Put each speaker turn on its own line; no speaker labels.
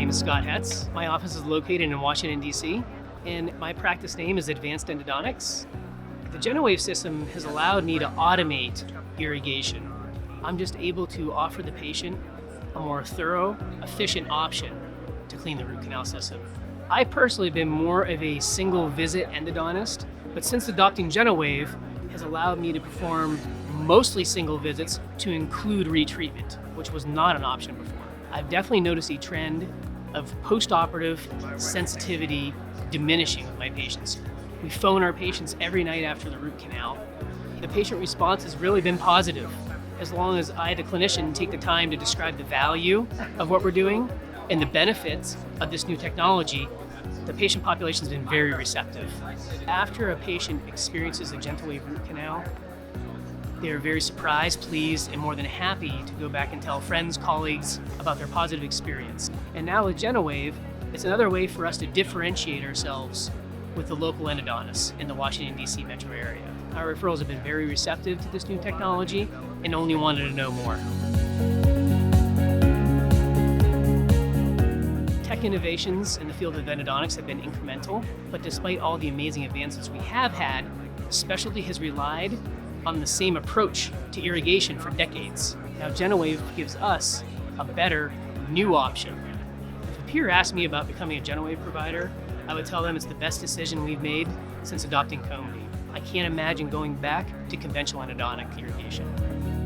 name is Scott Hetz. My office is located in Washington, D.C., and my practice name is Advanced Endodontics. The GentleWave system has allowed me to automate irrigation. I'm just able to offer the patient a more thorough, efficient option to clean the root canal system. I personally have been more of a single visit endodontist, but since adopting GentleWave has allowed me to perform mostly single visits to include retreatment, which was not an option before. I've definitely noticed a trend of post-operative sensitivity diminishing with my patients. We phone our patients every night after the root canal. The patient response has really been positive. As long as I, the clinician, take the time to describe the value of what we're doing and the benefits of this new technology, the patient population has been very receptive. After a patient experiences a GentleWave root canal, they're very surprised, pleased, and more than happy to go back and tell friends, colleagues about their positive experience. And now with GentleWave, it's another way for us to differentiate ourselves with the local endodontists in the Washington, D.C. metro area. Our referrals have been very receptive to this new technology and only wanted to know more. Tech innovations in the field of endodontics have been incremental, but despite all the amazing advances we have had, specialty has relied on the same approach to irrigation for decades. Now GentleWave gives us a better, new option. If a peer asked me about becoming a GentleWave provider, I would tell them it's the best decision we've made since adopting comb beam. I can't imagine going back to conventional endodontic irrigation.